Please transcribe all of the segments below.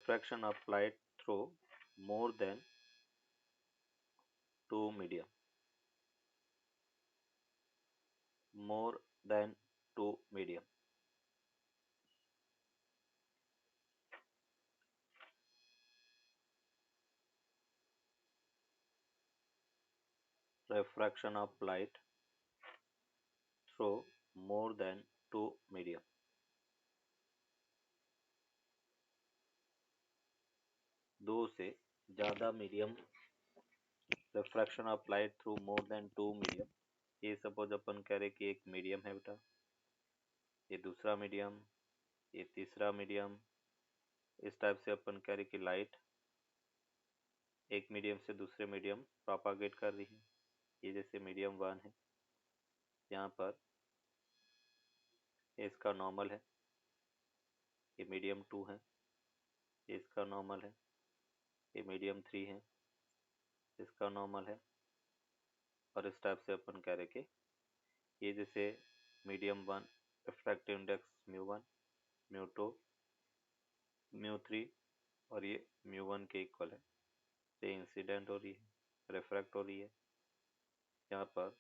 refraction of light through more than two medium. More than two medium. Refraction of light through more than two medium. दो से ज़्यादा medium refraction of light through more than two medium. ये suppose अपन कह रहे कि एक medium है बेटा, ये दूसरा मीडियम, ये तीसरा मीडियम. इस टाइप से अपन कह रहे कि लाइट एक मीडियम से दूसरे मीडियम प्रोपागेट कर रही है. ये जैसे मीडियम 1 है, यहाँ पर ये इसका नॉर्मल है. ये मीडियम 2 है, ये इसका नॉर्मल है. ये मीडियम 3 है, इसका नॉर्मल है. और इस टाइप से अपन कह रहे कि ये जैसे मीडियम 1 रिफ्रैक्टिव इंडेक्स μ1, μ2, μ3 और ये μ1 के इक्वल है. ये इंसिडेंट हो रही है, रिफ्रैक्ट हो रही है. यहाँ पर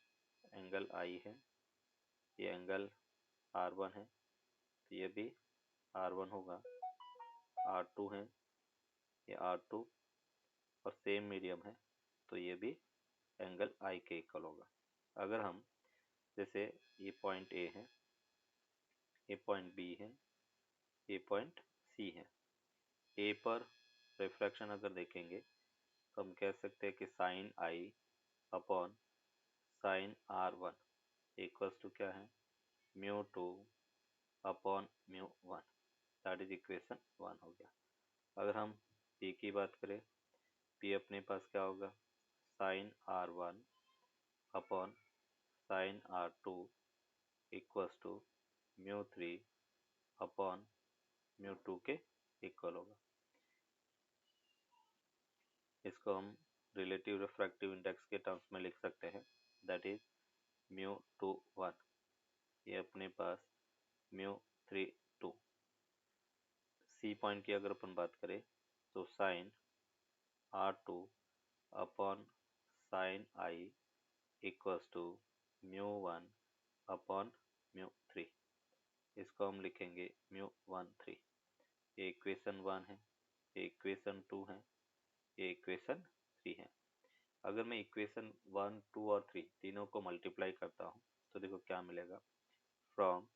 एंगल आई है, ये एंगल R1 है, तो ये भी R1 होगा. R2 है, ये R2 और सेम मीडियम है, तो ये भी एंगल I के इक्वल होगा. अगर हम जैसे ये पॉइंट A है, ये पॉइंट B है, ये पॉइंट C है. A पर रिफ्रैक्शन अगर देखेंगे तो हम कह सकते हैं कि sine I upon sine R1 equals to क्या है, μ2 अपॉन μ1. दैट इज इक्वेशन 1 हो गया. अगर हम P की बात करें, P अपने पास क्या होगा, sine R1 upon sine R2 equals to μ3 upon μ2 के इक्वल होगा. इसको हम रिलेटिव रिफ्रैक्टिव इंडेक्स के टर्म्स में लिख सकते हैं, दैट इज μ21. ये अपने पास μ32. सी पॉइंट की अगर अपन बात करें तो sine R2 upon sine I equals to μ1 upon μ3. इसको हम लिखेंगे μ13. ये इक्वेशन 1 है, ये इक्वेशन 2 है, ये इक्वेशन 3 है. अगर मैं इक्वेशन 1, 2 और 3 तीनों को मल्टीप्लाई करता हूँ तो देखो क्या मिलेगा. फ्रॉम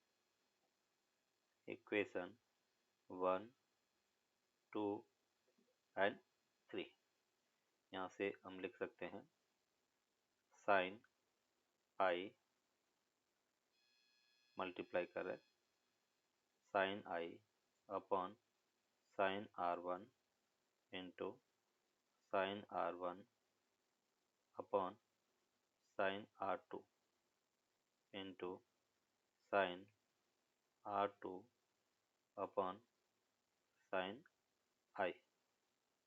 इक्वेशन 1, 2 एंड 3, यहाँ से हम लिख सकते हैं साइन I मल्टीप्लाई कर रहे sine I upon sine R1 into sine R1 upon sine R2 into sine R2 upon sine I.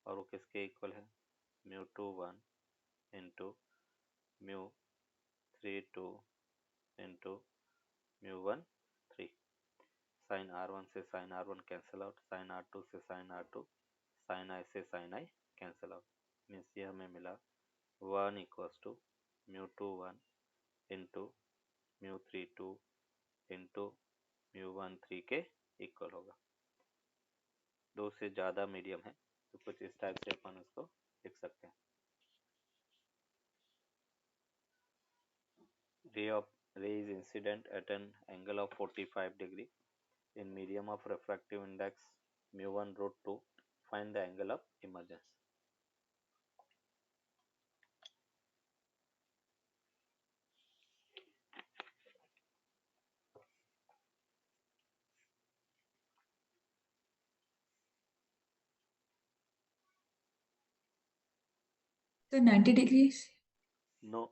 और वो किसके इक्वल है, μ21 इंटू μ32 इंटू μ13. साइन R1 से sign R1 cancel out, sine R2 से sine R2, sine I से sine I cancel out. Means ये हमें मिला 1 इक्वल्स टू μ21 इंटू μ32 इंटू μ13 के इक्वल होगा. दो से ज़्यादा मीडियम है तो कुछ इस टाइप से अपन उसको लिख सकते हैं. ray is incident at an angle of 45 degree in medium of refractive index μ1 root 2. Find the angle of emergence. So 90 degrees? No.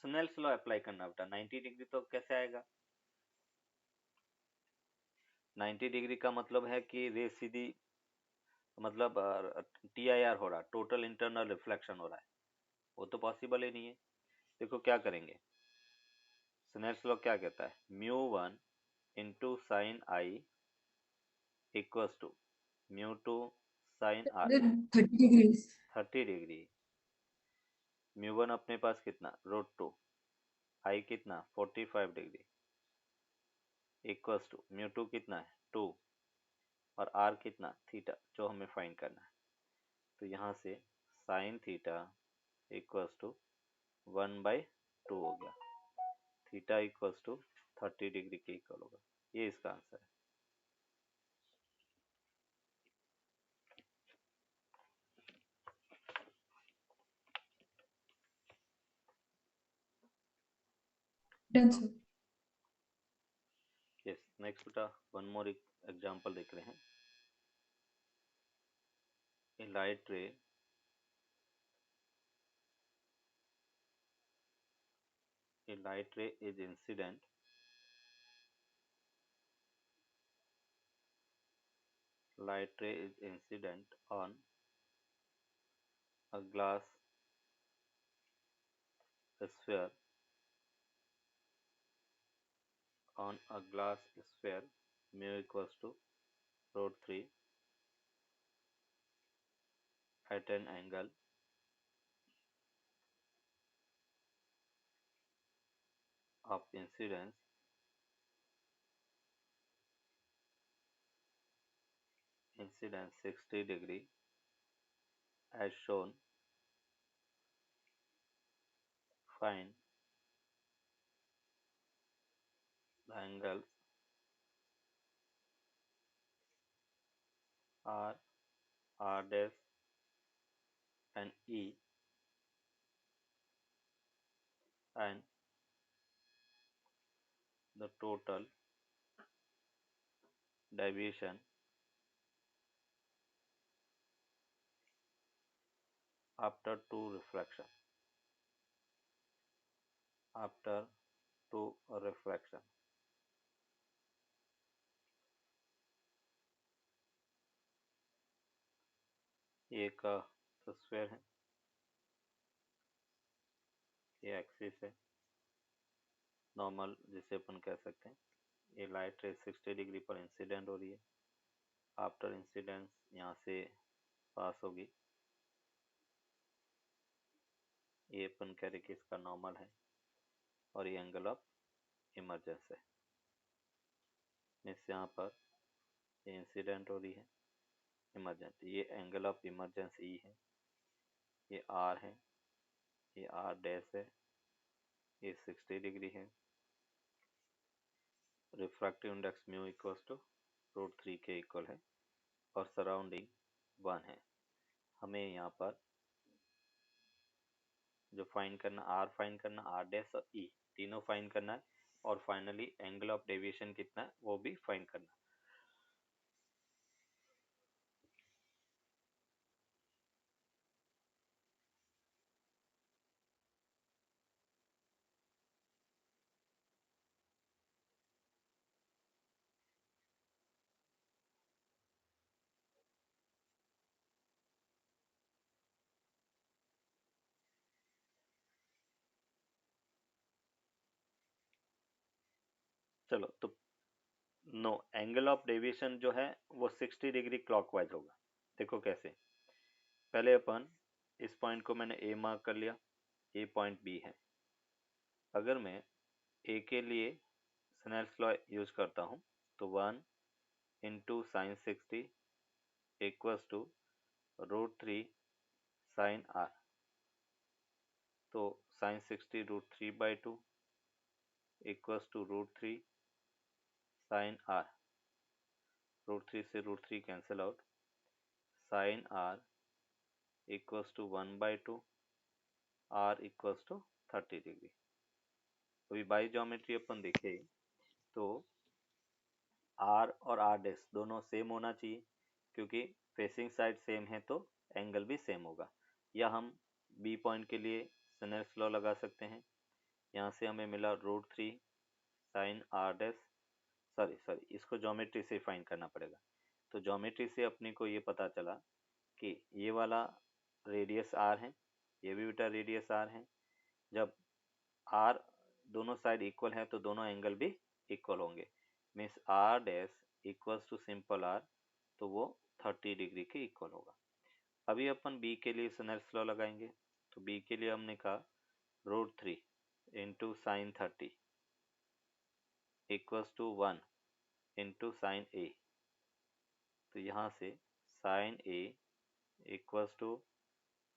Snell's law apply करना बेटा. 90 डिग्री तो कैसे आएगा, 90 डिग्री का मतलब है कि रे सीधी मतलब TIR हो रहा, टोटल इंटरनल रिफ्लेक्शन हो रहा है. वो तो पॉसिबल ही नहीं है. देखो क्या करेंगे, स्नेल्स लॉ क्या कहता है, μ1 into sine I equals to mu two sine R 30 degrees. 30 degree. Mu one अपने पास कितना √2, आई कितना 45 degree equals to mu two कितना है 2 और आर कितना थीटा जो हमें फाइंड करना है। तो यहाँ से साइन थीटा इक्वल्स टू 1/2 हो गया, थीटा इक्वल्स टू 30 डिग्री के इक्वल होगा। ये इसका आंसर है। Done sir. यस नेक्स्ट बेटा वन मोर एग्जांपल देख रहे हैं। ए लाइट रे is incident on a glass sphere mu equals to √3 at an angle of incidence 60 degree as shown. Find the angles R, R dash and E and the total deviation after two reflection. ये एक sphere है, ये axis है normal जिसे अपन कह सकते हैं। ये लाइट रे 60 डिग्री पर इंसिडेंट हो रही है, आफ्टर इंसिडेंस यहाँ से पास होगी। ये अपन कह रहे कि इसका नॉर्मल है और ये एंगल ऑफ इमर्जेंस है। मीन्स यहाँ पर ये इंसिडेंट हो रही है इमरजेंट, ये एंगल ऑफ इमरजेंस ई है, ये आर है, ये आर डैश है, ये 60 डिग्री है। Refractive index mu equals to √3 के इक्वल है और सराउंडिंग 1 है। हमें यहाँ पर जो फाइंड करना आर फाइंड करना, आर डैश और ई तीनों फाइंड करना है और फाइनली एंगल ऑफ डेविएशन कितना है वो भी फाइंड करना है। चलो तो नो एंगल ऑफ डेविएशन जो है वो 60 डिग्री क्लॉकवाइज होगा। देखो कैसे, पहले अपन इस पॉइंट को मैंने ए मार्क कर लिया, ए पॉइंट बी है। अगर मैं ए के लिए स्नेल्स लॉ यूज करता हूँ तो 1 into sine 60 equals to √3 sine R. तो sine 60 √3/2 equals to √3 sine R. √3 से √3 cancel out, sine R equals to 1/2, R equals to 30 degree. अभी बाई ज्योमेट्री अपन देखे तो आर और आर डैश दोनों सेम होना चाहिए, क्योंकि फेसिंग साइड सेम है तो एंगल भी सेम होगा। या हम बी पॉइंट के लिए स्नेल्स लॉ लगा सकते हैं। यहाँ से हमें मिला √3 साइन आर डैश, सॉरी इसको ज्योमेट्री से फाइंड करना पड़ेगा। तो ज्योमेट्री से अपने को ये पता चला कि ये वाला रेडियस आर है, ये भी बेटा रेडियस आर है। जब आर दोनों साइड इक्वल है तो दोनों एंगल भी इक्वल होंगे। Means R dash equals to simple R, तो वो 30 डिग्री के इक्वल होगा। अभी अपन बी के लिए स्नेल्स लॉ लगाएंगे। तो बी के लिए हमने कहा √3 into sine 30 equals to 1 into sine A. तो यहाँ से sine A equals to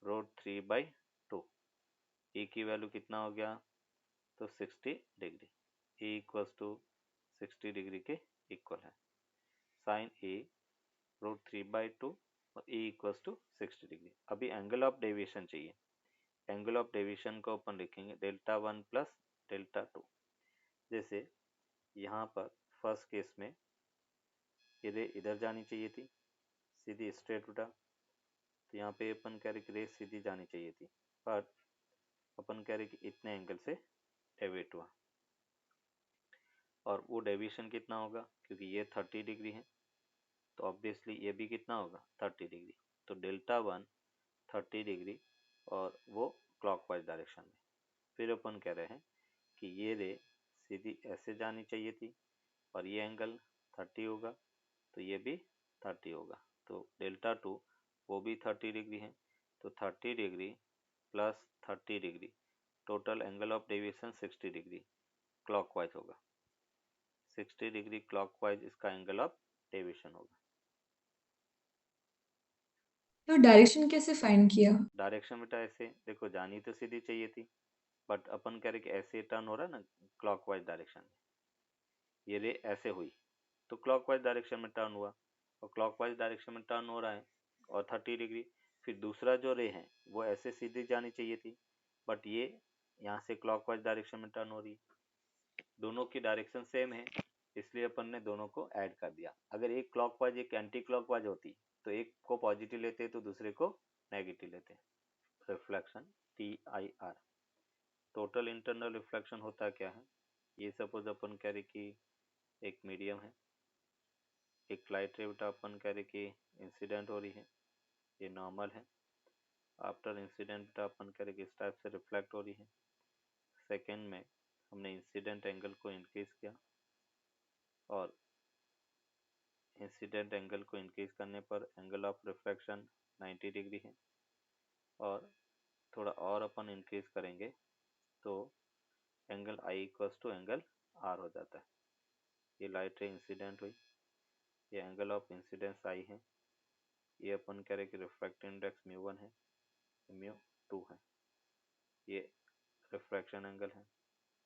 √3/2। A की वैल्यू कितना हो गया, तो 60 degree. A equals to 60 degree के इक्वल है। साइन ए √3/2 और ए इक्वल्स टू 60 डिग्री। अभी एंगल ऑफ डेविएशन चाहिए। एंगल ऑफ डेविएशन को अपन लिखेंगे Δ1 प्लस Δ2। जैसे यहाँ पर फर्स्ट केस में ये रे इधर जानी चाहिए थी, सीधी स्ट्रेट उठा, तो यहाँ पे अपन कह रहे कि रे सीधी जानी चाहिए थी, बट अपन कह रहे कि इतने एंगल से डेविएट हुआ। और वो डेविएशन कितना होगा, क्योंकि ये 30 डिग्री है तो ऑब्वियसली ये भी कितना होगा 30 डिग्री। तो Δ1 30 डिग्री और वो क्लॉकवाइज डायरेक्शन में। फिर अपन कह रहे हैं कि ये रे सीधी ऐसे जानी चाहिए थी और ये एंगल 30 होगा, तो ये भी 30 होगा। तो Δ2 वो भी 30 डिग्री है, तो 30 degree plus 30 degree, total angle of deviation 60 degree clockwise होगा। 60 डिग्री क्लॉकवाइज इसका एंगल ऑफ डेविएशन होगा। तो डायरेक्शन कैसे फाइंड किया? डायरेक्शन बेटा ऐसे देखो, जानी तो सीधी चाहिए थी, बट अपन कह रहे कि ऐसे टर्न हो रहा है ना क्लॉकवाइज डायरेक्शन में, ये रे ऐसे हुई तो क्लॉकवाइज डायरेक्शन में टर्न हुआ, और क्लॉकवाइज डायरेक्शन में टर्न हो रहा है और 30 डिग्री। फिर दूसरा जो रे है वो ऐसे सीधी जानी चाहिए थी, बट ये यहाँ से क्लॉकवाइज डायरेक्शन में टर्न हो रही है। दोनों की डायरेक्शन सेम है, इसलिए अपन ने दोनों को ऐड कर दिया। अगर एक क्लॉकवाइज एक एंटी क्लॉकवाइज होती तो एक को पॉजिटिव लेते तो दूसरे को नेगेटिव लेते। Reflection TIR, total internal reflection होता क्या है। ये सपोज अपन कह रहे कि एक मीडियम है, एक लाइट रे बेटा अपन कह रहे कि इंसिडेंट हो रही है, ये नॉर्मल है। आफ्टर इंसिडेंट बेटा अपन कह रहे कि इस टाइप से रिफ्लेक्ट हो रही है। सेकेंड में हमने इंसिडेंट एंगल को इंक्रीज किया, और इंसिडेंट एंगल को इंक्रीज करने पर एंगल ऑफ रिफ्लेक्शन 90 डिग्री है, और थोड़ा और अपन इंक्रीज करेंगे तो angle I equals to angle R हो जाता है। ये लाइट रे इंसिडेंट हुई, ये एंगल ऑफ इंसिडेंस I है, ये अपन कह रहे कि रिफ्रैक्टिव इंडेक्स μ1 है, μ2 है। ये रिफ्रैक्शन एंगल है,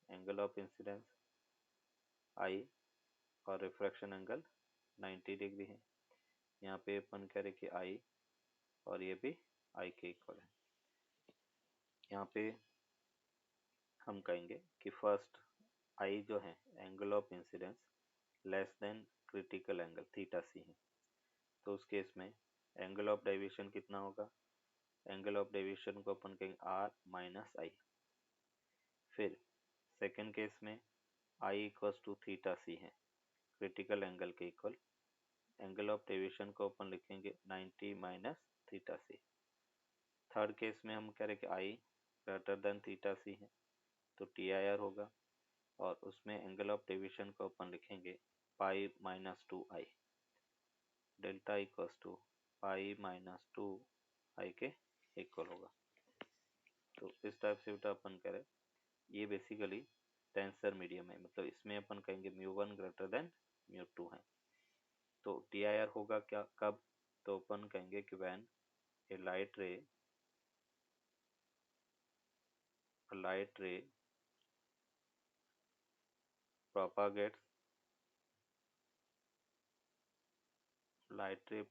एंगल ऑफ इंसिडेंस I और रिफ्रैक्शन एंगल 90 डिग्री है। यहाँ पे अपन कह रहे कि I और ये भी I के इक्वल है। यहाँ पे हम कहेंगे कि फर्स्ट I जो है angle of incidence less than critical angle θc है, तो उस केस में एंगल ऑफ डेविएशन कितना होगा, एंगल ऑफ डेविएशन को अपन कहेंगे R माइनस I। फिर सेकेंड केस में I इक्वल्स टू θc है, क्रिटिकल एंगल के इक्वल, एंगल ऑफ डेविएशन को अपन लिखेंगे 90 माइनस θc। थर्ड केस में हम कह रहे कि I ग्रेटर देन θc है, तो TIR होगा, और उसमें एंगल ऑफ डेविएशन को अपन लिखेंगे pi minus 2I, delta equals to pi minus 2I के इक्वल होगा। तो इस टाइप से बेटा अपन करें, ये बेसिकली टेंसर मीडियम है, मतलब इसमें अपन कहेंगे μ1 ग्रेटर देन μ2 है। तो TIR होगा क्या कब, तो अपन कहेंगे कि व्हेन ए लाइट रे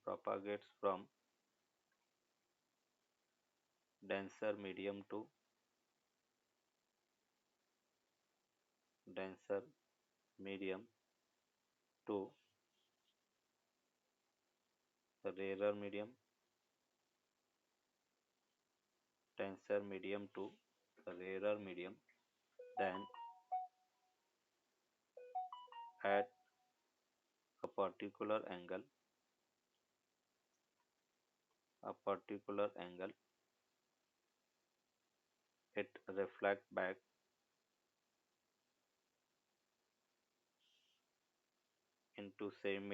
propagates from denser medium to denser medium to rarer medium, denser medium to rarer medium, then at a particular angle it reflect back into same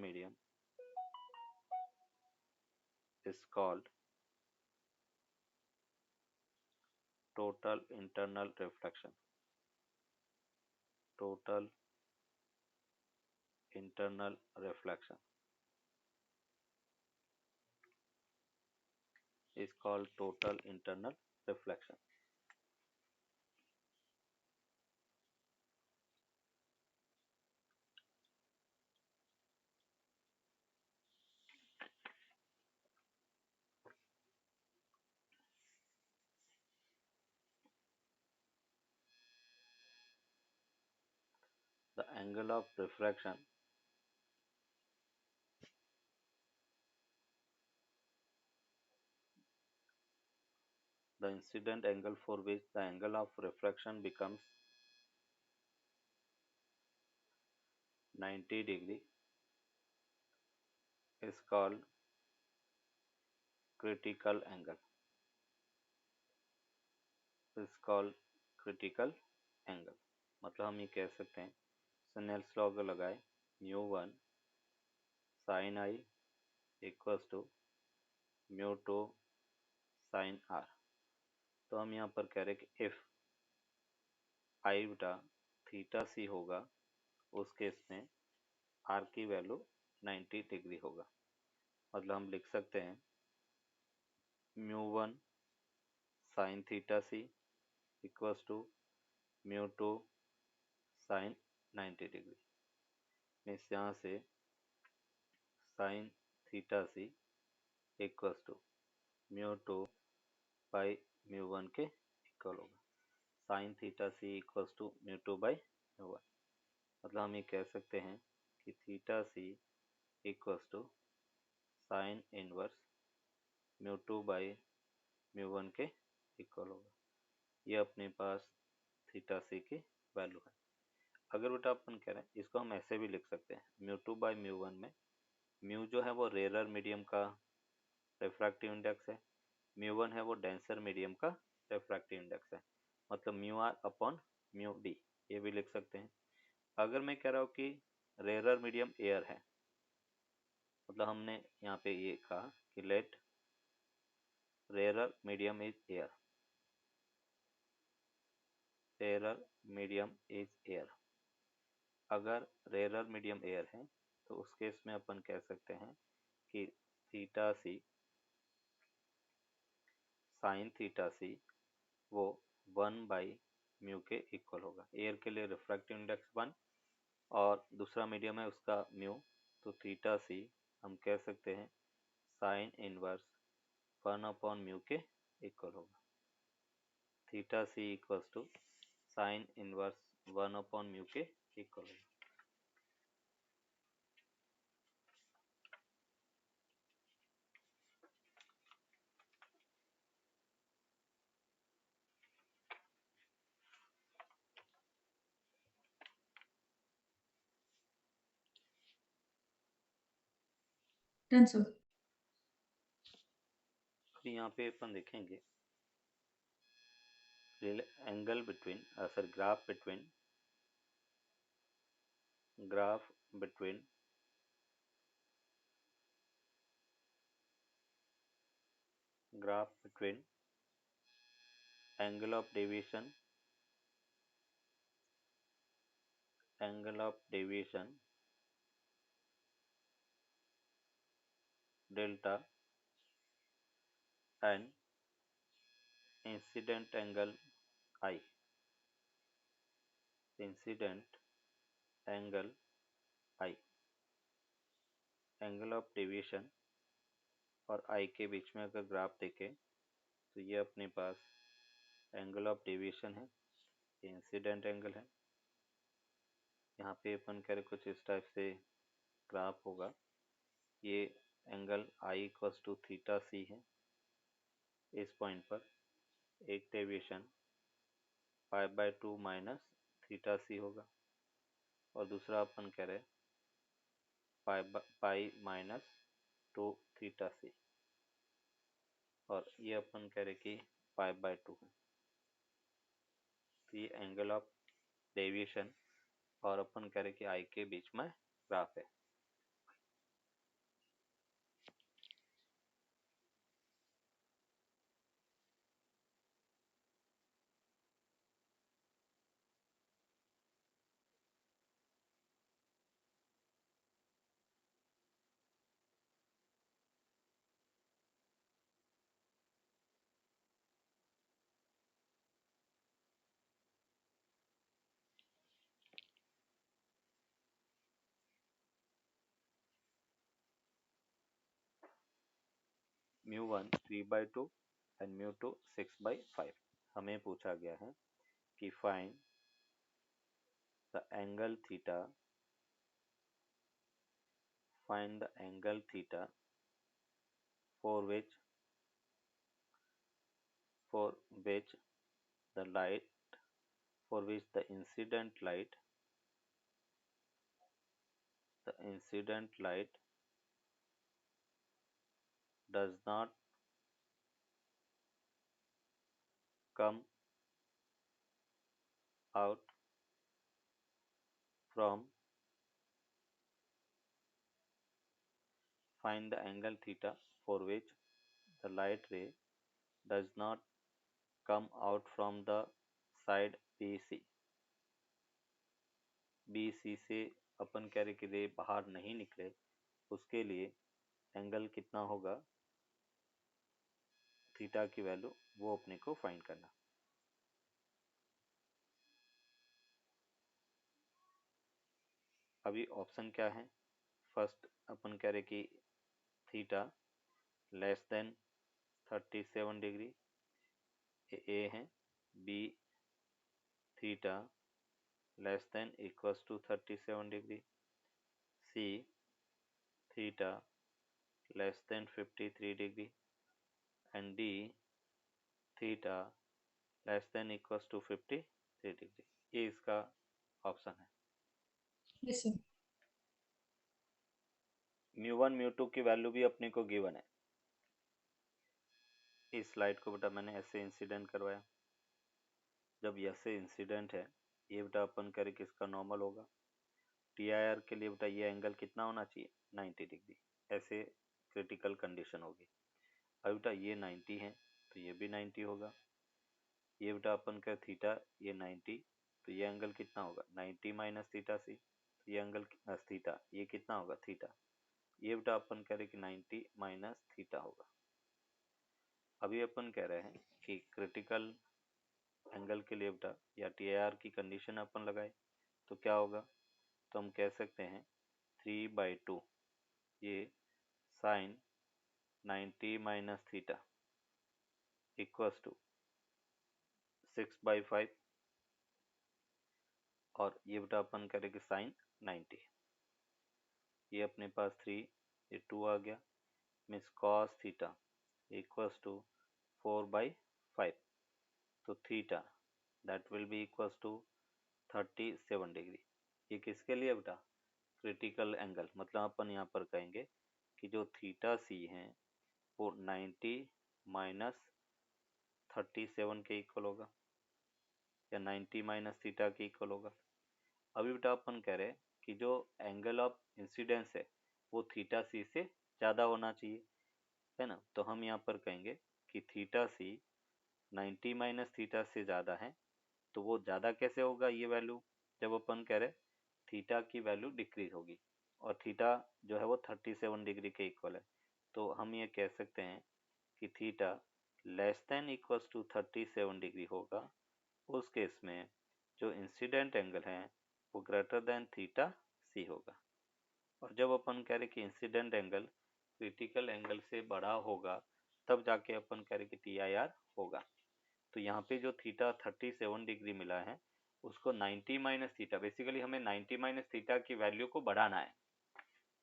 medium is called total internal reflection. Total internal reflection is called total internal reflection. The angle of refraction the incident angle for which the angle of refraction becomes 90 degree is called critical angle. Is called critical angle. मतलब हम ये कह सकते हैं Snell's law अगर लगाए mu one sine I equals to mu two sine R, तो हम यहाँ पर कह रहे हैं कि इफ आई बटा थीटा सी होगा उस केस में आर की वैल्यू 90 डिग्री होगा। मतलब हम लिख सकते हैं mu one sine theta C equals to mu two sine 90 degree. Means यहाँ से sine theta C equals to mu two by mu one के इक्वल होगा। Sine theta C equals to mu two by mu one. मतलब हम ये कह सकते हैं कि theta C equals to sine inverse mu two by mu one के इक्वल होगा। ये अपने पास थीटा सी की वैल्यू है। अगर बेटा अपन कह रहे हैं इसको हम ऐसे भी लिख सकते हैं mu two by mu one में म्यू जो है वो रेयर मीडियम का रिफ्रैक्टिव इंडेक्स है, म्यू वन है वो डेंसर मीडियम का रिफ्रैक्टिव इंडेक्स है। मतलब mu R upon mu D ये भी लिख सकते हैं। अगर मैं कह रहा हूँ कि रेयर मीडियम एयर है, मतलब हमने यहाँ पे ये कहा कि let rare medium is air, rare medium is air. अगर रेयर मीडियम एयर है तो उस केस में अपन कह सकते हैं कि थीटा सी साइन थीटा सी वो 1 बाई म्यू के इक्वल होगा। एयर के लिए रिफ्रैक्टिव इंडेक्स 1 और दूसरा मीडियम है उसका म्यू, तो थीटा सी हम कह सकते हैं साइन इनवर्स 1 अपॉन म्यू के इक्वल होगा। Theta C equals to sine inverse 1 upon mu के इक्वल होगा। Done sir. अभी यहाँ पे अपन देखेंगे angle between sir graph between graph between angle of deviation delta and incident angle I, incident angle I, angle of deviation और I के बीच में अगर ग्राफ देखें तो ये अपने पास एंगल ऑफ डेविएशन है, ये इंसिडेंट एंगल है। यहाँ पे अपन कह रहे कुछ इस टाइप से ग्राफ होगा। ये angle I equals to theta C है। इस पॉइंट पर एक डेविएशन π/2 माइनस थीटा सी होगा और दूसरा अपन कह रहे पाई माइनस 2 थीटा सी और ये अपन कह रहे कि π/2 है। तो ये एंगल ऑफ डेविएशन और अपन कह रहे कि आई के बीच में ग्राफ है। μ1 3/2 एंड μ2 6/5। हमें पूछा गया है कि find the angle theta, find the angle theta for which the light, for which the incident light does not come out from, find the angle theta for which the light ray does not come out from the side BC। BC से अपन कह रहे कि रे बाहर नहीं निकले, उसके लिए एंगल कितना होगा, थीटा की वैल्यू वो अपने को फाइंड करना। अभी ऑप्शन क्या है, फर्स्ट अपन कह रहे कि theta less than 37 degree A है, B theta less than equals to 37 degree, C theta less than 53 degree and D theta less than equals to 53 degree. ये इसका ऑप्शन है। Yes, sir. μ1 μ2 की वैल्यू भी अपने को गिवन है। इस स्लाइड को बेटा मैंने ऐसे इंसिडेंट करवाया। जब ऐसे इंसिडेंट है, ये बेटा अपन करें कि इसका नॉर्मल होगा। TIR के लिए बेटा ये एंगल कितना होना चाहिए, 90 डिग्री। ऐसे क्रिटिकल कंडीशन होगी। अब बेटा ये 90 है तो ये भी 90 होगा। ये बेटा अपन का थीटा ये 90, तो ये एंगल कितना होगा, 90 माइनस थीटा सी, तो ये एंगल थीटा ये कितना होगा, थीटा। ये बेटा अपन कह रहे कि 90 माइनस थीटा होगा। अभी अपन कह रहे हैं कि क्रिटिकल एंगल के लिए बेटा या TIR की कंडीशन अपन लगाए तो क्या होगा, तो हम कह सकते हैं 3/2 ये sine 90 minus theta equals to 6/5 और ये बेटा अपन करेंगे साइन 90। ये अपने पास 3, ये 2 आ गया, means cos theta equals to 4/5। तो theta that will be equals to 37 degree. ये किसके लिए बेटा, क्रिटिकल एंगल। मतलब अपन यहाँ पर कहेंगे कि जो थीटा सी है वो 90 माइनस 37 के इक्वल होगा या 90 माइनस थीटा के इक्वल होगा। अभी बेटा अपन कह रहे हैं कि जो एंगल ऑफ इंसिडेंस है वो थीटा सी से ज़्यादा होना चाहिए, है ना। तो हम यहाँ पर कहेंगे कि थीटा सी 90 माइनस थीटा से ज़्यादा है। तो वो ज़्यादा कैसे होगा ये वैल्यू, जब अपन कह रहे थीटा की वैल्यू डिक्रीज होगी और थीटा जो है वो 37 डिग्री के इक्वल है। तो हम ये कह सकते हैं कि theta less than equals to 37 degree होगा। उस केस में जो इंसिडेंट एंगल है वो ग्रेटर देन थीटा सी होगा। और जब अपन कह रहे कि इंसिडेंट एंगल क्रिटिकल एंगल से बड़ा होगा तब जाके अपन कह रहे कि TIR होगा। तो यहाँ पे जो थीटा 37 डिग्री मिला है उसको 90 माइनस थीटा, बेसिकली हमें 90 माइनस थीटा की वैल्यू को बढ़ाना है।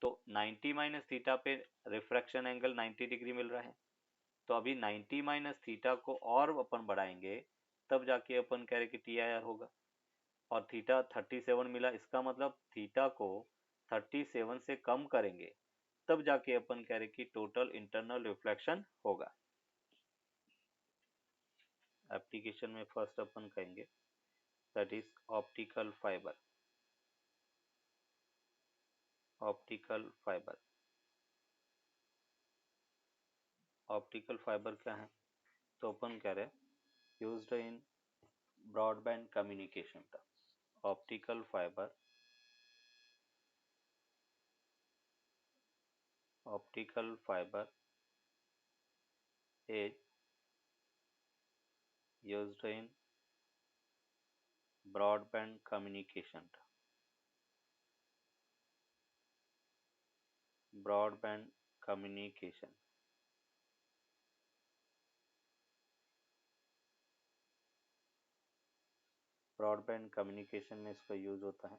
तो 90 माइनस थीटा पे रिफ्रैक्शन एंगल 90 डिग्री मिल रहा है। तो अभी 90 माइनस थीटा को और अपन बढ़ाएंगे तब जाके अपन कह रहे कि TIR होगा। और थीटा 37 मिला, इसका मतलब थीटा को 37 से कम करेंगे तब जाके अपन कह रहे कि टोटल इंटरनल रिफ्लेक्शन होगा। एप्लीकेशन में फर्स्ट अपन कहेंगे that is optical fiber. Optical fibre, optical fibre क्या है? तो अपन कह रहे हैं यूज्ड इन ब्रॉडबैंड कम्युनिकेशन का। Optical fibre, optical fibre is used in broadband communication, broadband communication, broadband communication में इसका यूज होता है।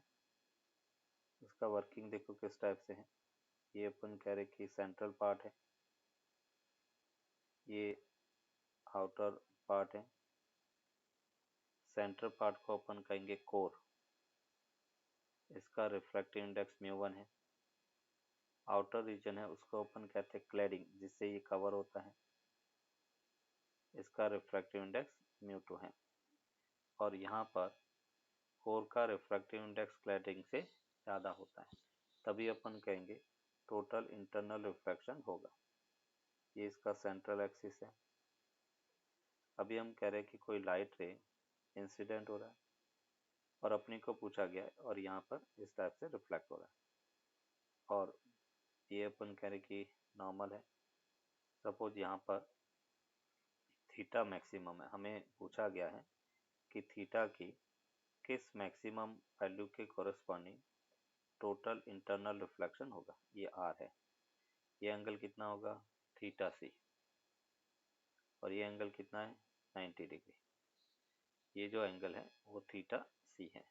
इसका वर्किंग देखो किस टाइप से है। ये अपन कह रहे कि सेंट्रल पार्ट है, ये आउटर पार्ट है। सेंट्रल पार्ट को अपन कहेंगे कोर, इसका रिफ्रैक्टिव इंडेक्स μ1 है। आउटर रीजन है उसको अपन कहते हैं क्लैडिंग, जिससे ये कवर होता है, इसका रिफ्रैक्टिव इंडेक्स μ2 है। और यहाँ पर कोर का रिफ्रैक्टिव इंडेक्स क्लैडिंग से ज़्यादा होता है, तभी अपन कहेंगे टोटल इंटरनल रिफ्रैक्शन होगा। ये इसका सेंट्रल एक्सिस है। अभी हम कह रहे हैं कि कोई लाइट रे इंसिडेंट हो रहा है और अपने को पूछा गया है और यहाँ पर इस टाइप से रिफ्लेक्ट हो रहा है, और ये अपन कह रहे कि नॉर्मल है। सपोज यहाँ पर थीटा मैक्सिमम है, हमें पूछा गया है कि थीटा की किस मैक्सिमम वैल्यू के कोरस्पॉन्डिंग टोटल इंटरनल रिफ्लेक्शन होगा। ये आर है, ये एंगल कितना होगा थीटा सी, और ये एंगल कितना है 90 डिग्री। ये जो एंगल है वो थीटा सी है।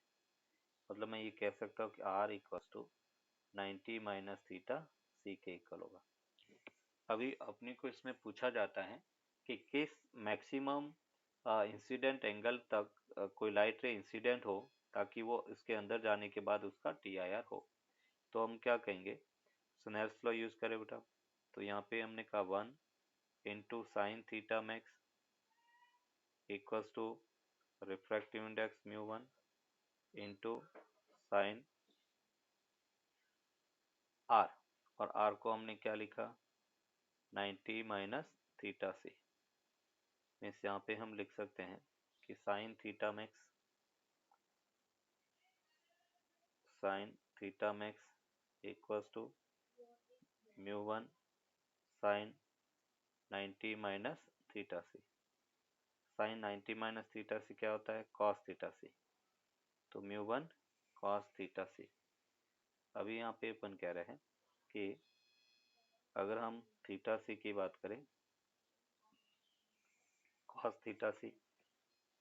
मतलब मैं ये कह सकता हूँ कि R equal to 90 minus theta C के इक्वल होगा। अभी अपने को इसमें पूछा जाता है कि किस मैक्सिमम इंसिडेंट एंगल तक कोई लाइट रे इंसिडेंट हो ताकि वो इसके अंदर जाने के बाद उसका TIR हो। तो हम क्या कहेंगे, स्नेल्स लॉ यूज करें बेटा। तो यहाँ पे हमने कहा 1 into sine theta max equals to refractive index μ1 into sine R, और आर को हमने क्या लिखा 90 माइनस थीटा सी। मीन्स यहाँ पे हम लिख सकते हैं कि sine theta max, sine theta max equals to μ1 sine 90 minus theta C. Sine 90 minus theta C क्या होता है कॉस थीटा सी, तो μ1 कॉस थीटा सी। अभी यहाँ पे अपन कह रहे हैं कि अगर हम थीटा सी की बात करें कॉस थीटा सी,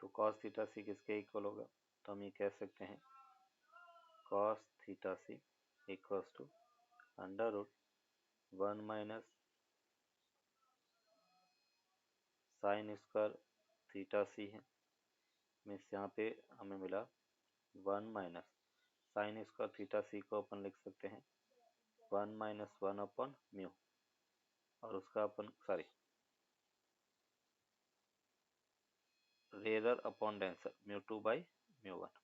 तो कॉस थीटा सी किसके इक्वल होगा, तो हम ये कह सकते हैं cos theta C equals to under root 1 minus sine square theta C है। मीन्स यहाँ पे हमें मिला 1 minus sine square theta C को अपन लिख सकते हैं 1 माइनस 1 अपॉन म्यू, और उसका अपन रेयर अपॉन डेंसर μ2 बाई μ1,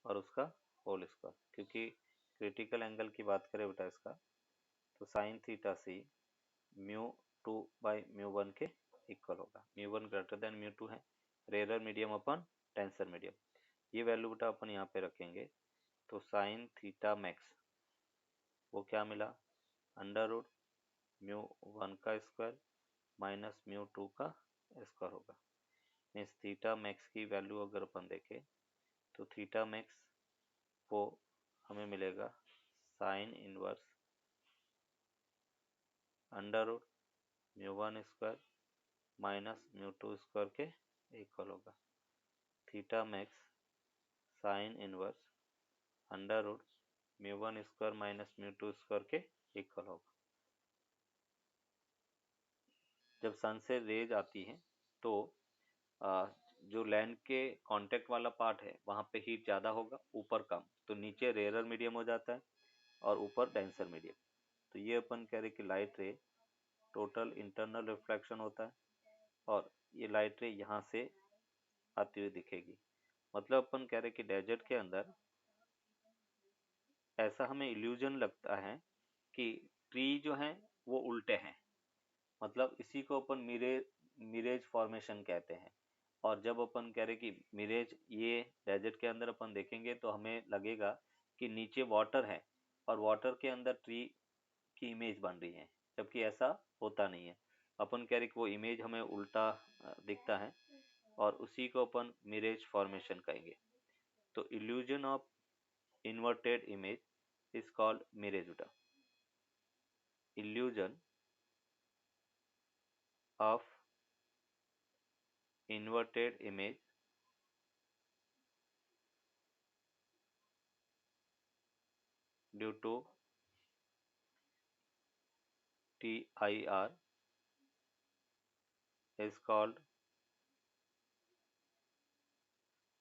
और उसका होल स्क्वायर। क्योंकि क्रिटिकल एंगल की बात करें बेटा इसका, तो साइन थीटा सी μ2 बाई μ1 के इक्वल होगा। μ1 ग्रेटर देन μ2 है, rare medium upon denser medium. ये वैल्यू बेटा अपन यहाँ पे रखेंगे, तो साइन थीटा मैक्स वो क्या मिला अंडर रूट μ1 का स्क्वायर माइनस μ2 का स्क्वायर होगा। मीन्स थीटा मैक्स की वैल्यू अगर अपन देखें तो थीटा मैक्स वो हमें मिलेगा sine inverse under root μ1 square minus μ2 square के इक्वल होगा। Theta max sine inverse under root μ1 square minus μ2 square के इक्वल होगा। जब सन से रेज आती है तो जो लैंड के कांटेक्ट वाला पार्ट है वहाँ पे हीट ज़्यादा होगा, ऊपर कम, तो नीचे रेयर मीडियम हो जाता है और ऊपर डेंसर मीडियम। तो ये अपन कह रहे कि लाइट रे टोटल इंटरनल रिफ्लेक्शन होता है, और ये लाइट रे यहाँ से आती हुई दिखेगी, मतलब अपन कह रहे कि डेजर्ट के अंदर ऐसा हमें इल्यूजन लगता है कि ट्री जो है वो उल्टे हैं, मतलब इसी को अपन मिरेज फॉर्मेशन कहते हैं। और जब अपन कह रहे कि मिरेज ये डेजर्ट के अंदर अपन देखेंगे तो हमें लगेगा कि नीचे वाटर है और वाटर के अंदर ट्री की इमेज बन रही है, जबकि ऐसा होता नहीं है। अपन कह रहे कि वो इमेज हमें उल्टा दिखता है और उसी को अपन मिरेज फॉर्मेशन कहेंगे। तो illusion of inverted image is called mirage beta. Illusion of inverted image due to TIR is called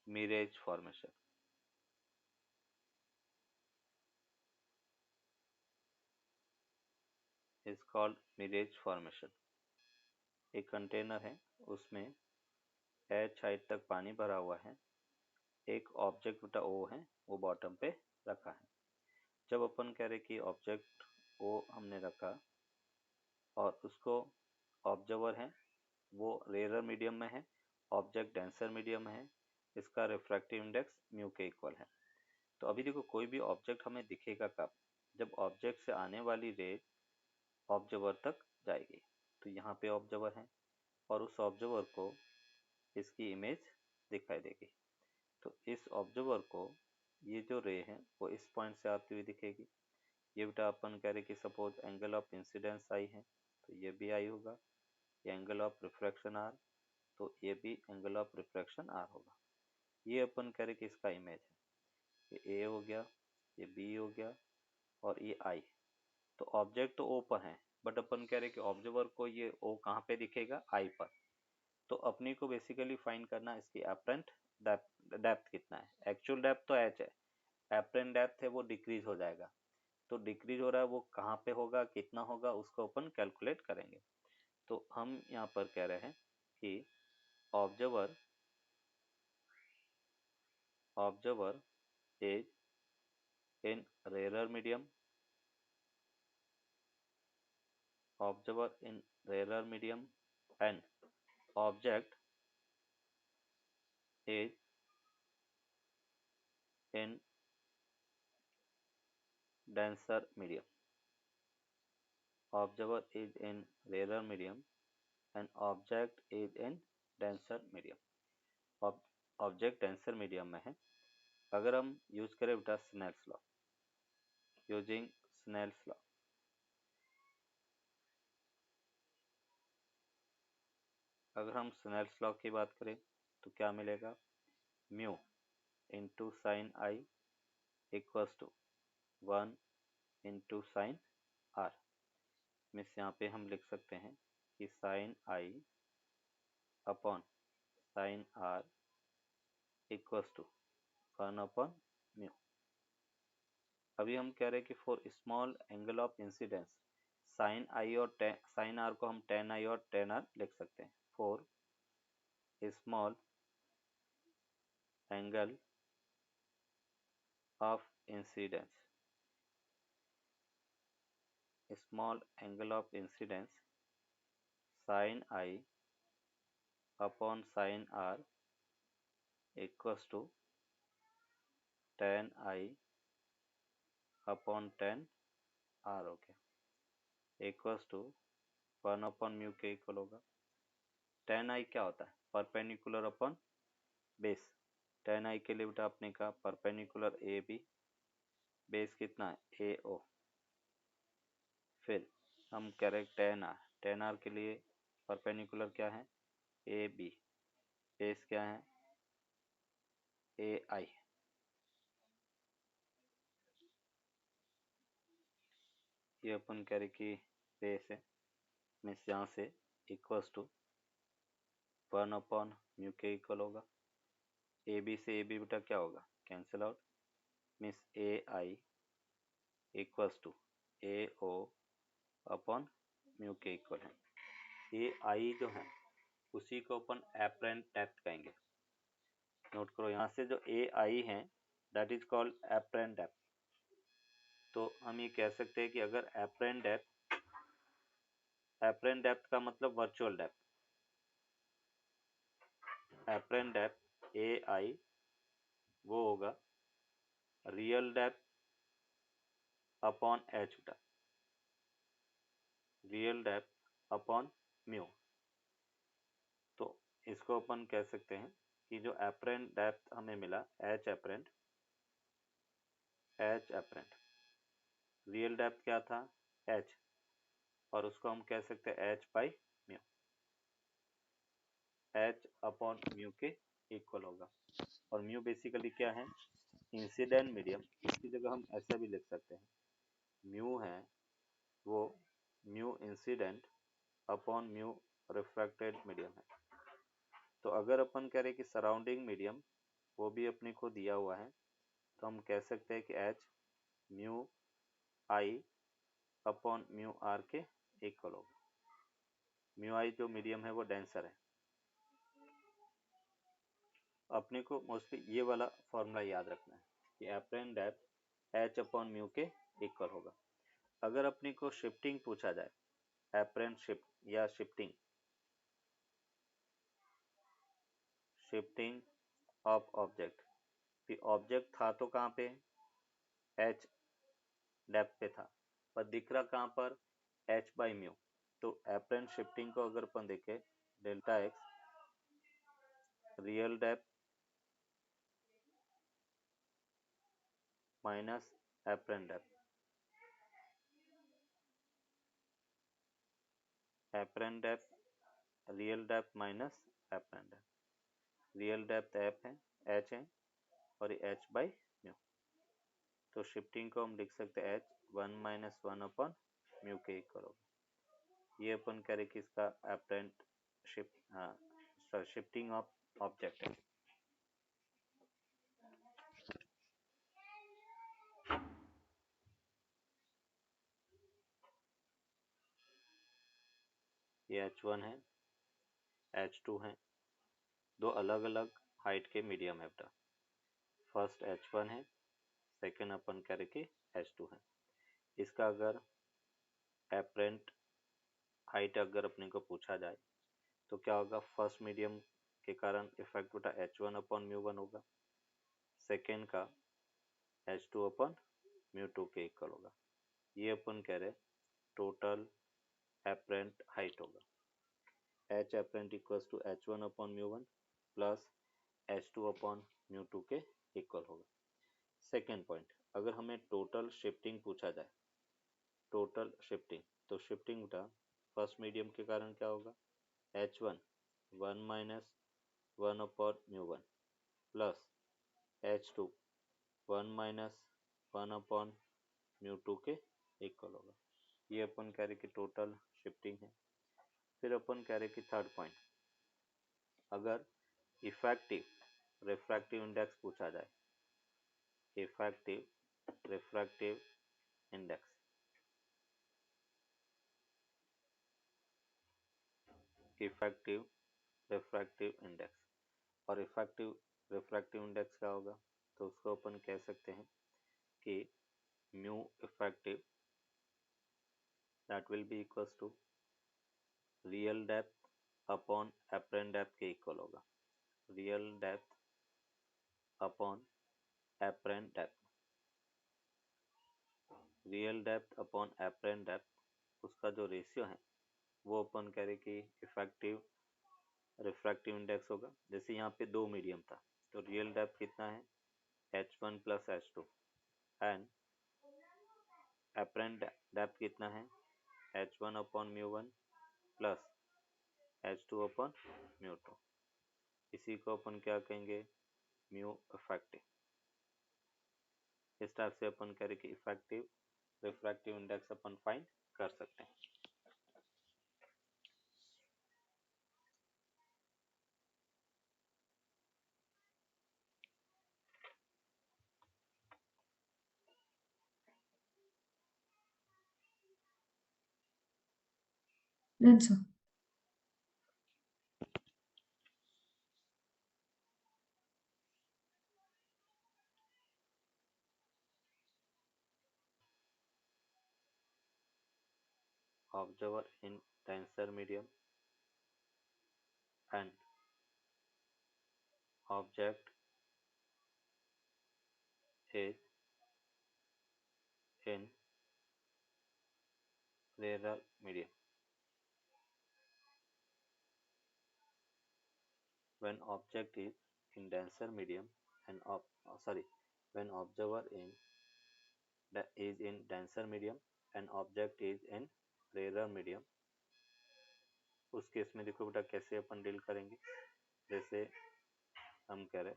mirage formation. Is called mirage formation. एक कंटेनर है, उसमें h हाइट तक पानी भरा हुआ है, एक ऑब्जेक्ट बेटा O है वो बॉटम पे रखा है। जब अपन कह रहे कि ऑब्जेक्ट O हमने रखा और उसको ऑब्जर्वर है वो रेयर मीडियम में है, ऑब्जेक्ट डेंसर मीडियम में है, इसका रिफ्रैक्टिव इंडेक्स म्यू के इक्वल है। तो अभी देखो कोई भी ऑब्जेक्ट हमें दिखेगा कब, जब ऑब्जेक्ट से आने वाली रे ऑब्जर्वर तक जाएगी। तो यहाँ पे ऑब्जर्वर है और उस ऑब्जर्वर को इसकी इमेज दिखाई देगी। तो इस ऑब्जर्वर को ये जो रे है वो इस पॉइंट से आती हुई दिखेगी। ये बेटा अपन कह रहे कि सपोज एंगल ऑफ इंसिडेंस आई है तो ये भी आई होगा, ये एंगल ऑफ रिफ्रैक्शन आर तो ये भी एंगल ऑफ रिफ्रैक्शन आर होगा। ये अपन कह रहे कि इसका इमेज है, ये ए हो गया, ये बी हो गया और ये आई। तो ऑब्जेक्ट तो ओ पर है बट अपन कह रहे कि ऑब्जर्वर को ये ओ कहाँ पे दिखेगा, आई पर। तो अपने को बेसिकली फाइंड करना इसकी एपरेंट डेप्थ कितना है। एक्चुअल डेप्थ तो एच है, एपरेंट डेप्थ है वो डिक्रीज हो जाएगा। तो डिक्रीज हो रहा है वो कहाँ पे होगा, कितना होगा, उसको अपन कैलकुलेट करेंगे। तो हम यहाँ पर कह रहे हैं कि observer is in rare medium, observer in rarer medium and object is in denser medium. Observer is in rarer medium and object is in denser medium. Object denser medium में है। अगर हम यूज करें बेटा Snell's law, using Snell's law, अगर हम Snell's law की बात करें तो क्या मिलेगा, mu into sine I equals to 1 into sine R. Means यहाँ पे हम लिख सकते हैं कि sine I upon sine R equals to 1 upon mu. अभी हम कह रहे हैं कि for small angle of incidence sine I और साइन आर को हम टेन आई और टेन आर लिख सकते हैं। For small angle of incidence, small angle of incidence sine I upon sine R equals to tan I upon tan R हो गया, equals to 1 upon mu के equal होगा। टेन आई क्या होता है, perpendicular upon base. Tan I के लिए बेटा आपने कहा परपेंडिकुलर ए बी, बेस कितना है ए ओ। फिर हम कह रहे टेन आर के लिए परपेंडिकुलर क्या है ए बी, बेस क्या है ए आई। ये अपन कह रहे कि बेस है, मीन्स यहाँ से इक्वल्स टू 1 अपॉन म्यू के इक्वल होगा। ए बी से ए बी बेटा क्या होगा, cancel out, means A I equals to A O upon mu के इक्वल है। ए आई जो है उसी को अपन एपरेंट डेप्थ कहेंगे। नोट करो, यहाँ से जो ए आई है that is called apparent depth. तो हम ये कह सकते हैं कि अगर एपरेंट डेप्थ का मतलब virtual depth, apparent depth A I वो होगा रियल डेप्थ अपॉन एच बेटा, रियल डेप्थ अपॉन म्यू। तो इसको अपन कह सकते हैं कि जो एपरेंट डेप्थ हमें मिला एच एपरेंट, रियल डेप्थ क्या था एच, और उसको हम कह सकते हैं H by mu, H upon mu के इक्वल होगा। और म्यू बेसिकली क्या है, इंसिडेंट मीडियम, इसकी जगह हम ऐसा भी लिख सकते हैं, म्यू है वो mu incident upon mu refracted medium है। तो अगर अपन कह रहे कि सराउंडिंग मीडियम वो भी अपने को दिया हुआ है, तो हम कह सकते हैं कि H mu I upon mu R के इक्वल होगा। म्यू आई जो मीडियम है वो डेंसर है। अपने को मोस्टली ये वाला फॉर्मूला याद रखना है कि apparent depth H upon mu के इक्वल होगा। अगर अपने को शिफ्टिंग पूछा जाए, एपरेंट शिफ्ट या शिफ्टिंग ऑफ ऑब्जेक्ट, कि ऑब्जेक्ट था तो कहाँ पे एच डेप्थ पे था, पर दिख रहा कहाँ पर एच बाई म्यू। तो एपरेंट शिफ्टिंग को अगर अपन देखें, delta x real depth minus apparent depth, apparent depth real depth minus apparent depth, real depth F है एच है और ये एच बाई म्यू। तो शिफ्टिंग को हम लिख सकते हैं एच 1 - 1 अपॉन म्यू के इक्वल होगा। ये अपन करें कि इसका एपरेंट शिफ्टिंग ऑफ ऑब्जेक्ट है। ये H1 है, H2 है, दो अलग अलग हाइट के मीडियम है बेटा। फर्स्ट H1 है, सेकेंड अपन करें कि H2 है। इसका अगर एपरेंट हाइट अगर अपने को पूछा जाए तो क्या होगा, फर्स्ट मीडियम के कारण इफेक्ट बेटा H1 अपॉन म्यू1 होगा, सेकेंड का H2 अपॉन म्यू2 के इक्वल होगा। ये अपन कह रहे टोटल एपरेंट हाइट होगा, H apparent equals to H1 upon mu one plus H2 upon mu two के इक्वल होगा। सेकेंड पॉइंट, अगर हमें टोटल शिफ्टिंग पूछा जाए, टोटल शिफ्टिंग, तो शिफ्टिंग बेटा फर्स्ट मीडियम के कारण क्या होगा, H1 1 - 1 upon mu one plus H2 1 - 1 upon mu two के इक्वल होगा। ये अपन कह रहे कि टोटल शिफ्टिंग है। फिर अपन कह रहे कि थर्ड पॉइंट, अगर इफेक्टिव रिफ्रैक्टिव इंडेक्स पूछा जाए, effective refractive index, effective refractive index, और इफेक्टिव रिफ्रैक्टिव इंडेक्स क्या होगा, तो उसको अपन कह सकते हैं कि mu effective that will be equals to real depth upon apparent depth के इक्वल होगा, real depth upon apparent depth, real depth upon apparent depth उसका जो रेशियो है वो अपन कह रहे कि इफेक्टिव रिफ्रैक्टिव इंडेक्स होगा। जैसे यहाँ पे दो मीडियम था तो रियल डेप्थ कितना है H1 plus H2 and apparent depth कितना है H1 upon mu one plus H2 upon mu two. इसी को अपन क्या कहेंगे, म्यू इफेक्टिव। इस टाइप से अपन कह रहे कि इफेक्टिव रिफ्रैक्टिव इंडेक्स अपन फाइंड कर सकते हैं। That's all. observer in denser medium and object is in rarer medium. When object is in denser medium and when observer is in denser medium and object is in rarer medium, उस case में देखो बेटा कैसे अपन deal करेंगे। जैसे हम कह रहे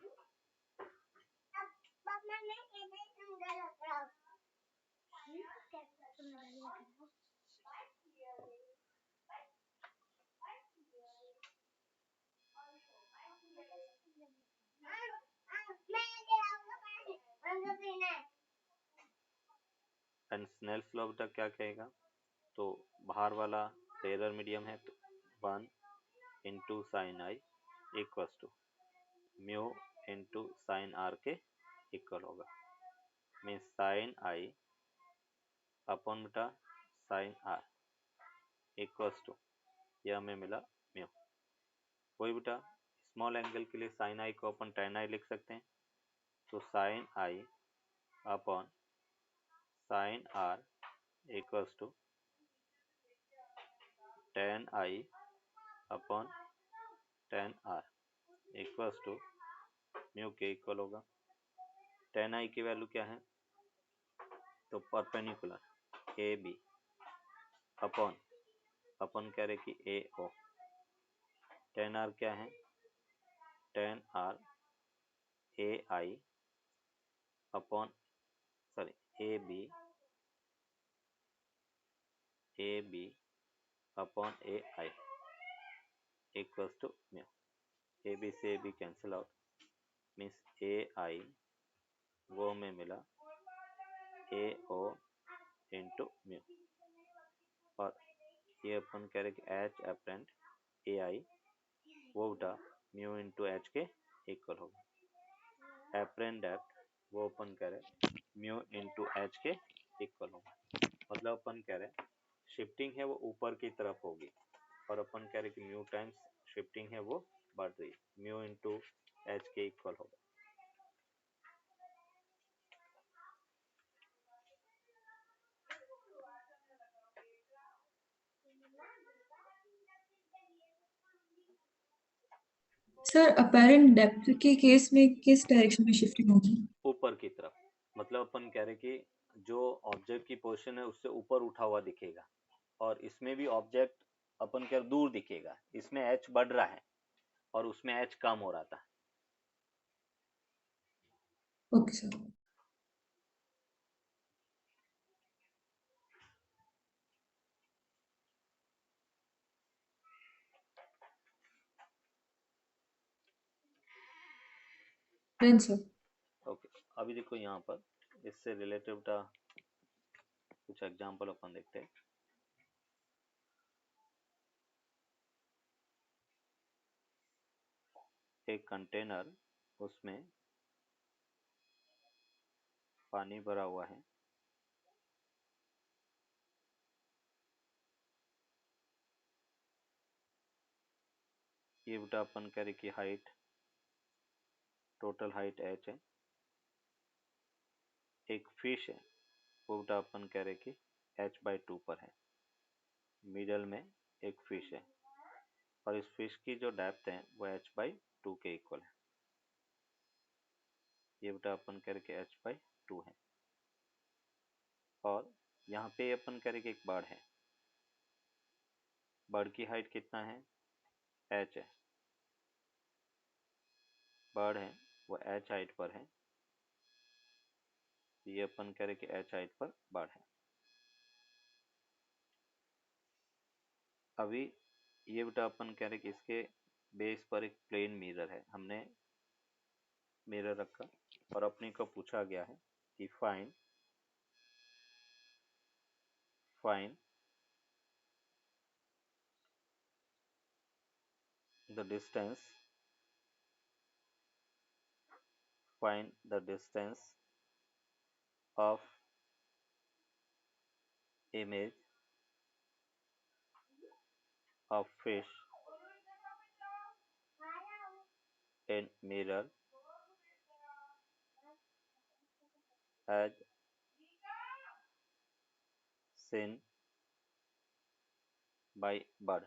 एंड स्नेल्स लॉ बेटा क्या कहेगा, तो बाहर वाला रेयर मीडियम है तो 1 into sine I equals to mu into sine R के इक्वल होगा। मीन्स साइन आई अपॉन बेटा साइन आर इक्वल्स टू, यह हमें मिला म्यू। वही बेटा स्मॉल एंगल के लिए साइन आई को अपन टेन आई लिख सकते हैं, तो sine I upon sine R equals to tan I upon tan R equals to mu के इक्वल होगा। टेन आई की वैल्यू क्या है, तो परपेंडिकुलर ए बी अपॉन अपन कह रहे कि ए ओ। टेन आर क्या है, tan R A I upon A B upon A I equals to mu. A B से A B cancel out, means A I वो में मिला ए ओ इंटू म्यू, और ये अपन कह रहे कि एच अप्रेंट ए आई वो उठा म्यू इंटू एच के इक्वल होगा। अप्रेंट डेप्थ वो अपन कह रहे म्यू इंटू एच के इक्वल होगा। मतलब अपन कह रहे शिफ्टिंग है वो ऊपर की तरफ होगी, और अपन कह रहे कि म्यू टाइम्स शिफ्टिंग है वो बढ़ रही, म्यू इंटू एच के इक्वल होगा। सर अपेरेंट डेप्थ के केस में किस डायरेक्शन में शिफ्टिंग होगी? ऊपर की तरफ। मतलब अपन कह रहे कि जो ऑब्जेक्ट की पोजीशन है उससे ऊपर उठा हुआ दिखेगा, और इसमें भी ऑब्जेक्ट अपन कह दूर दिखेगा, इसमें एच बढ़ रहा है और उसमें एच कम हो रहा था। Okay sir. Done sir. Okay, अभी देखो यहाँ पर इससे रिलेटेड कुछ एग्जांपल अपन देखते हैं। एक कंटेनर, उसमें पानी भरा हुआ है, ये बेटा अपन कह रहे कि हाइट, टोटल हाइट h है। एक फिश है, वो बेटा अपन कह रहे कि h/2 पर है। मिडल में एक फिश है, और इस फिश की जो डेप्थ है वो h/2 के इक्वल है। ये बेटा अपन कह रहे कि h/2 है। और यहाँ पे अपन कह रहे कि एक बर्ड है, बर्ड की हाइट कितना है, h है। बर्ड है वो h हाइट पर है, ये अपन कह रहे कि h हाइट पर बर्ड है। अभी ये बेटा अपन कह रहे कि इसके बेस पर एक प्लेन मिरर है, हमने मिरर रखा और अपने को पूछा गया है कि find the distance of image a fish in mirror as seen by bird.